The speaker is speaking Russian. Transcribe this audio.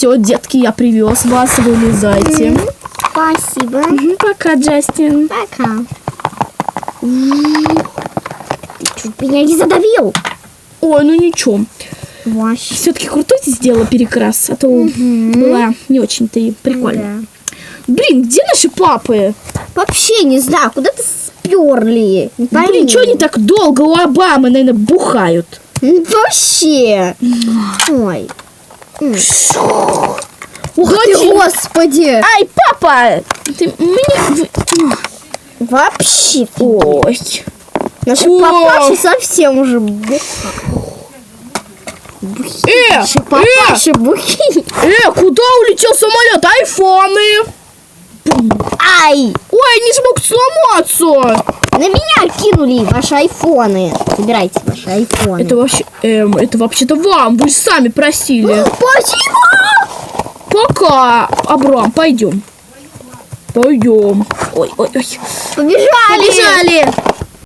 Все, детки, я привез вас, вылезайте. Спасибо. Пока, Джастин. Пока. Ты чуть меня не задавил. Ой, ну ничего. Вообще. Все-таки крутой ты сделала перекрас, а то была не очень-то и прикольно. Да. Блин, где наши папы? Вообще не знаю, куда-то сперли. Не пойму. Блин, что они так долго у Обамы, наверное, бухают? Вообще. Ой. Ух ты, Доченька. господи. Ай, папа! Ты мне... Вообще. Ой. Наши О. папаши совсем уже бухи. Наши папаши бухи. Куда улетел самолет? Айфоны! Ай. Ой, они же могут сломаться! На меня кинули ваши айфоны. Забирайте ваши айфоны. Это вообще-то вам, вы же сами просили. Спасибо. Пока, Абрам, пойдем. Пойдем. Ой. Побежали. Побежали.